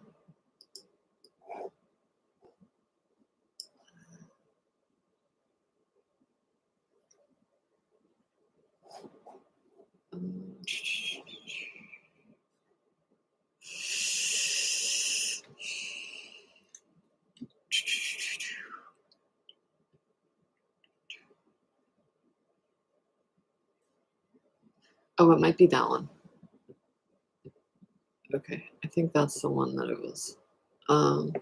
Oh, it might be that one. Okay, I think that's the one that it was. Let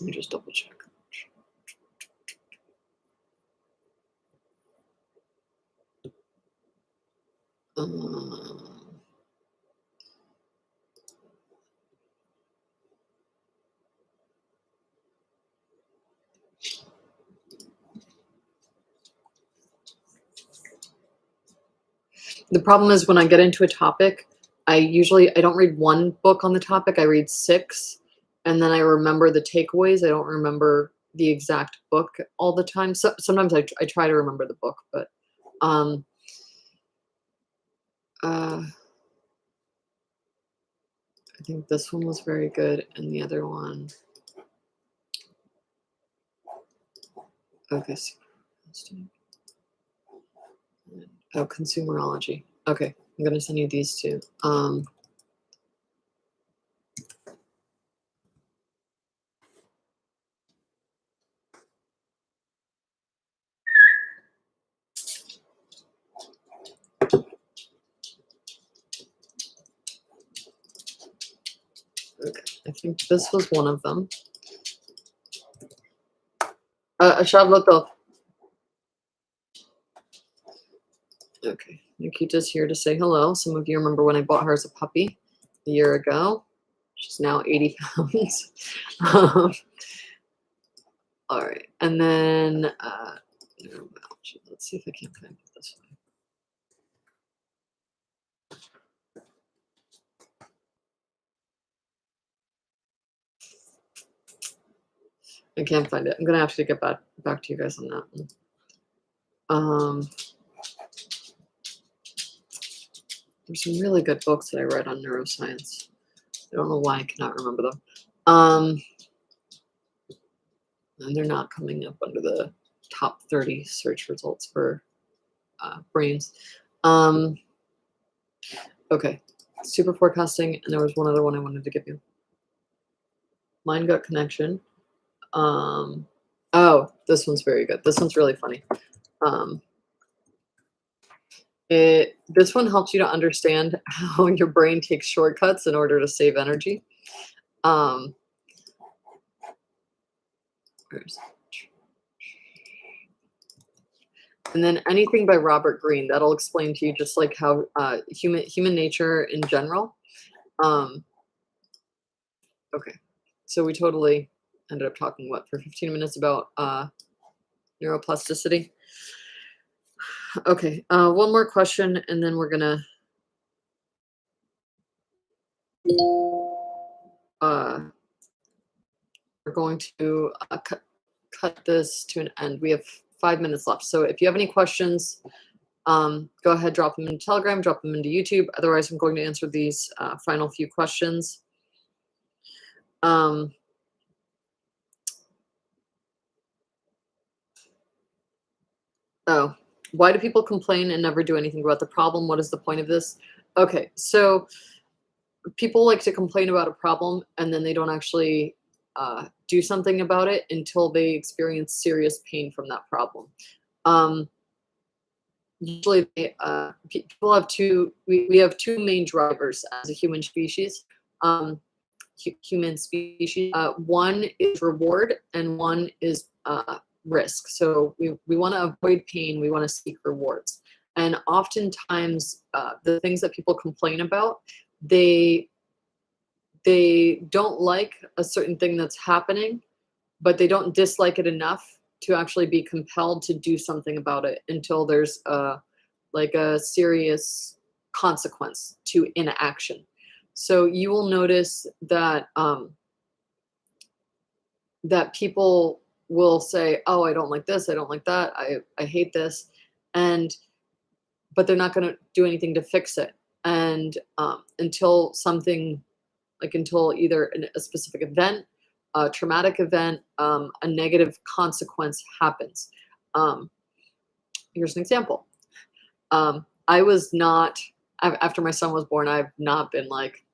me just double check. The problem is when I get into a topic, I don't read one book on the topic. I read 6, and then I remember the takeaways. I don't remember the exact book all the time. So sometimes I try to remember the book, but I think this one was very good, and the other one. Okay. Oh, consumerology. Okay, I'm gonna send you these two. Okay, I think this was one of them. Charlotte. Okay, Nikita's here to say hello. Some of you remember when I bought her as a puppy a year ago. She's now 80 pounds. All right, and then let's see if I can find it this way. I can't find it. I'm gonna have to get back to you guys on that one. There's some really good books that I read on neuroscience. I don't know why I cannot remember them. And they're not coming up under the top 30 search results for brains. Okay, super forecasting, and there was one other one I wanted to give you. Mind gut connection. Oh, this one's very good. This one's really funny. This one helps you to understand how your brain takes shortcuts in order to save energy. And then anything by Robert Greene, that'll explain to you just like how human nature in general. Okay, so we totally ended up talking for 15 minutes about neuroplasticity. Okay, one more question, and then we're gonna cut this to an end. We have 5 minutes left, so if you have any questions, go ahead, drop them in Telegram, drop them into YouTube. Otherwise, I'm going to answer these final few questions. Oh, why do people complain and never do anything about the problem? What is the point of this? Okay, so people like to complain about a problem and then they don't actually do something about it until they experience serious pain from that problem. Um, Usually, people have we have two main drivers as a human species. Um, Human species. One is reward and one is risk. So we want to avoid pain. We want to seek rewards. And oftentimes, the things that people complain about, they they don't like a certain thing that's happening, but they don't dislike it enough to actually be compelled to do something about it until there's a serious consequence to inaction. So you will notice that that people will say, "Oh, I don't like this. I don't like that. I hate this," and but they're not going to do anything to fix it. And until something, like until either a specific event, a traumatic event, a negative consequence happens. Um, Here's an example. I was not after my son was born. I've not been like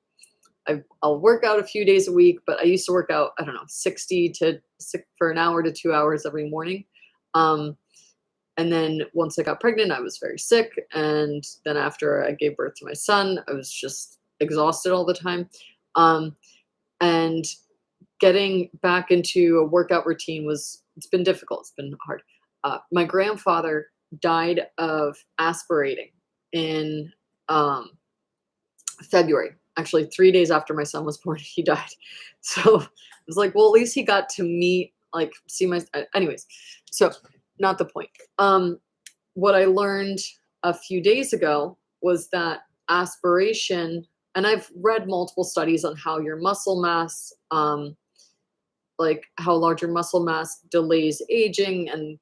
I'll work out a few days a week, but I used to work out, I don't know, 60 for an hour to 2 hours every morning. Um, and then once I got pregnant, I was very sick. And then after I gave birth to my son, I was just exhausted all the time. Um, and getting back into a workout routine it's been difficult. It's been hard. My grandfather died of aspirating in February. Actually, 3 days after my son was born, he died. So I was like, well, at least he got to meet, like, see my. Anyways, so not the point. What I learned a few days ago was that aspiration, and I've read multiple studies on how your muscle mass, like how large your muscle mass delays aging, and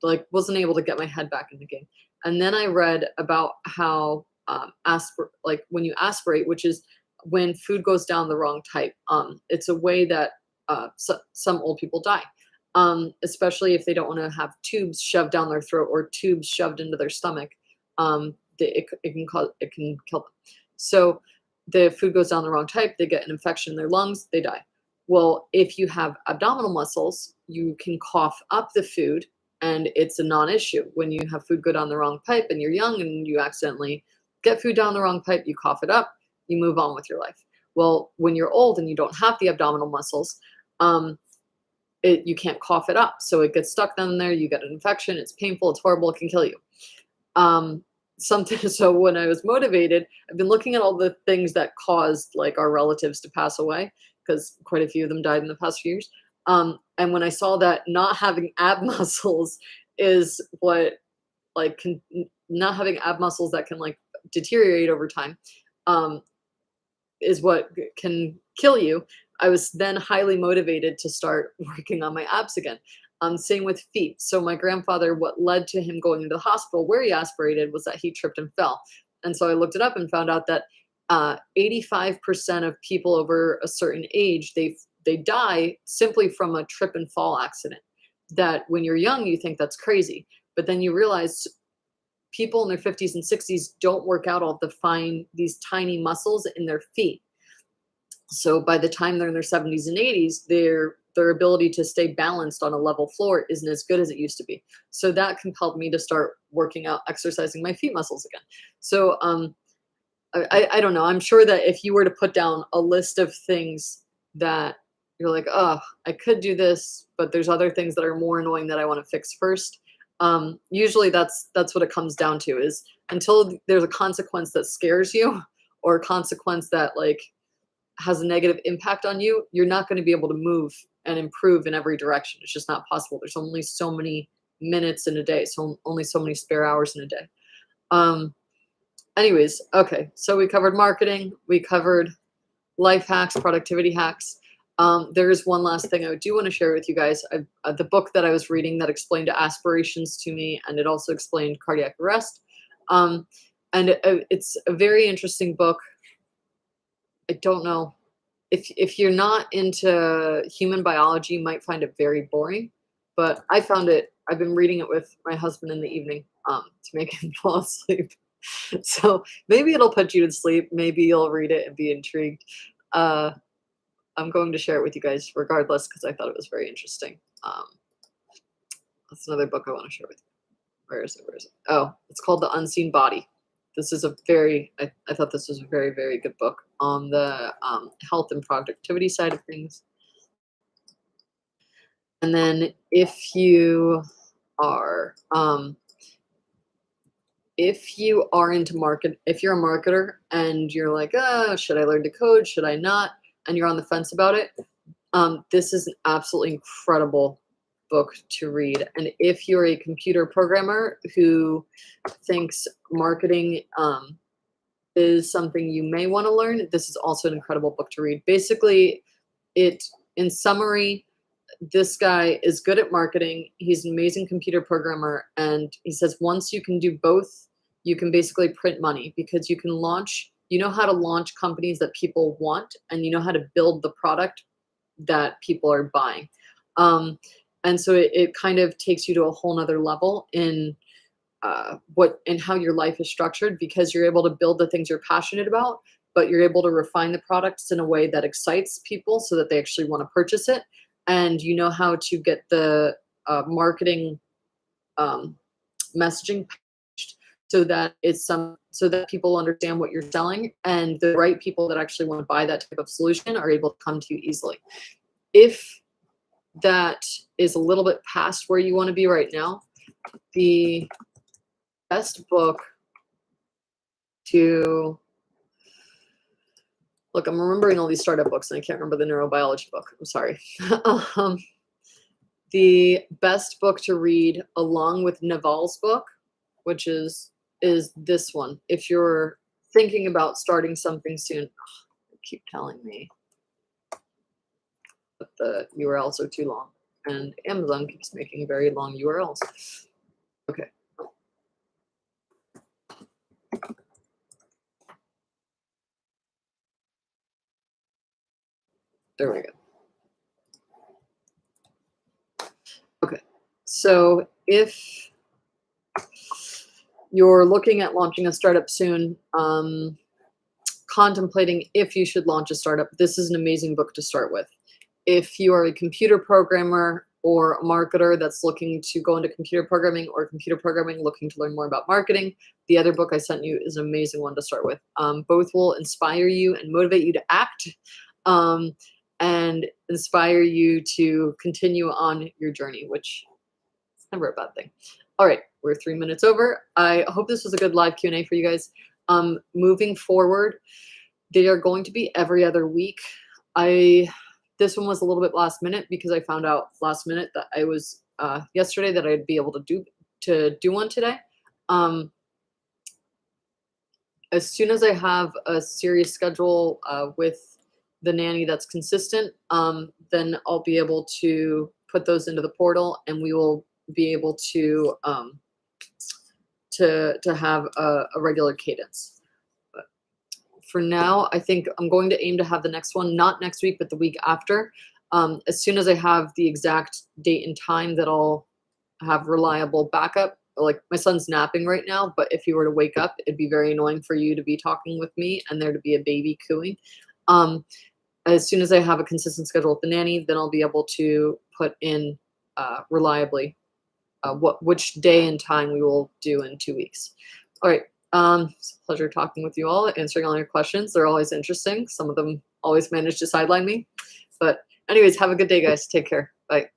like wasn't able to get my head back in the game. And then I read about how like when you aspirate, which is when food goes down the wrong type. It's a way that some old people die, especially if they don't want to have tubes shoved down their throat or tubes shoved into their stomach. It can kill them. So the food goes down the wrong type. They get an infection in their lungs. They die. Well, if you have abdominal muscles, you can cough up the food and it's a non-issue. When you have food go down the wrong pipe and you're young and you accidentally get food down the wrong pipe, you cough it up, you move on with your life. Well, when you're old and you don't have the abdominal muscles, you can't cough it up. So it gets stuck down there, you get an infection, it's painful, it's horrible, it can kill you. So when I was motivated, I've been looking at all the things that caused like our relatives to pass away, because quite a few of them died in the past few years. And when I saw that not having ab muscles is what not having ab muscles that can like deteriorate over time, is what can kill you. I was then highly motivated to start working on my abs again. Same with feet. So my grandfather, what led to him going into the hospital where he aspirated was that he tripped and fell. And so I looked it up and found out that 85% of people over a certain age, they die simply from a trip and fall accident. That when you're young, you think that's crazy. But then you realize people in their 50s and 60s don't work out all these tiny muscles in their feet. So by the time they're in their 70s and 80s, their ability to stay balanced on a level floor isn't as good as it used to be. So that compelled me to start working out, exercising my feet muscles again. So I don't know. I'm sure that if you were to put down a list of things that you're like, oh, I could do this, but there's other things that are more annoying that I want to fix first. Usually that's what it comes down to, is until there's a consequence that scares you, or a consequence that like has a negative impact on you, you're not going to be able to move and improve in every direction. It's just not possible. There's only so many minutes in a day, so only so many spare hours in a day. Anyways, okay, so we covered marketing, we covered life hacks, productivity hacks. There is one last thing I do want to share with you guys. The book that I was reading that explained aspirations to me, and it also explained cardiac arrest. And it's a very interesting book. I don't know if you're not into human biology, you might find it very boring, but I found it I've been reading it with my husband in the evening to make him fall asleep. So maybe it'll put you to sleep. Maybe you'll read it and be intrigued. I'm going to share it with you guys regardless because I thought it was very interesting. That's another book I want to share with you. Where is it? Where is it? Oh, it's called The Unseen Body. This is a very, I thought this was a very, very good book on the health and productivity side of things. And then if you are into market, if you're a marketer and you're like, oh, should I learn to code? Should I not? And you're on the fence about it, this is an absolutely incredible book to read. And if you're a computer programmer who thinks marketing is something you may want to learn, this is also an incredible book to read. Basically, in summary, this guy is good at marketing. He's an amazing computer programmer. And he says, once you can do both, you can basically print money because you can launch, you know how to launch companies that people want, and you know how to build the product that people are buying. And so it kind of takes you to a whole nother level in how your life is structured, because you're able to build the things you're passionate about, but you're able to refine the products in a way that excites people so that they actually want to purchase it. And you know how to get the marketing messaging packaged so that so that people understand what you're selling, and the right people that actually want to buy that type of solution are able to come to you easily. If that is a little bit past where you want to be right now, the best book to look, I'm remembering all these startup books and I can't remember the neurobiology book. I'm sorry. The best book to read along with Naval's book, which is this one. If you're thinking about starting something soon, they keep telling me that the URLs are too long, and Amazon keeps making very long URLs. Okay. There we go. Okay. So if you're looking at launching a startup soon, contemplating if you should launch a startup, this is an amazing book to start with. If you are a computer programmer or a marketer that's looking to go into computer programming, or computer programming looking to learn more about marketing, the other book I sent you is an amazing one to start with. Both will inspire you and motivate you to act, and inspire you to continue on your journey, which is never a bad thing. All right, we're 3 minutes over. I hope this was a good live Q&A for you guys. Moving forward, they are going to be every other week. This one was a little bit last minute because I found out last minute that I was yesterday that I'd be able to do one today. As soon as I have a serious schedule with the nanny that's consistent, then I'll be able to put those into the portal, and we will be able to have a regular cadence. For now, I think I'm going to aim to have the next one, not next week, but the week after. As soon as I have the exact date and time that I'll have reliable backup. Like, my son's napping right now, but if he were to wake up, it'd be very annoying for you to be talking with me and there to be a baby cooing. As soon as I have a consistent schedule with the nanny, then I'll be able to put in reliably which day and time we will do in 2 weeks. All right. It's a pleasure talking with you all, answering all your questions. They're always interesting. Some of them always manage to sideline me. But anyways, have a good day, guys. Take care. Bye.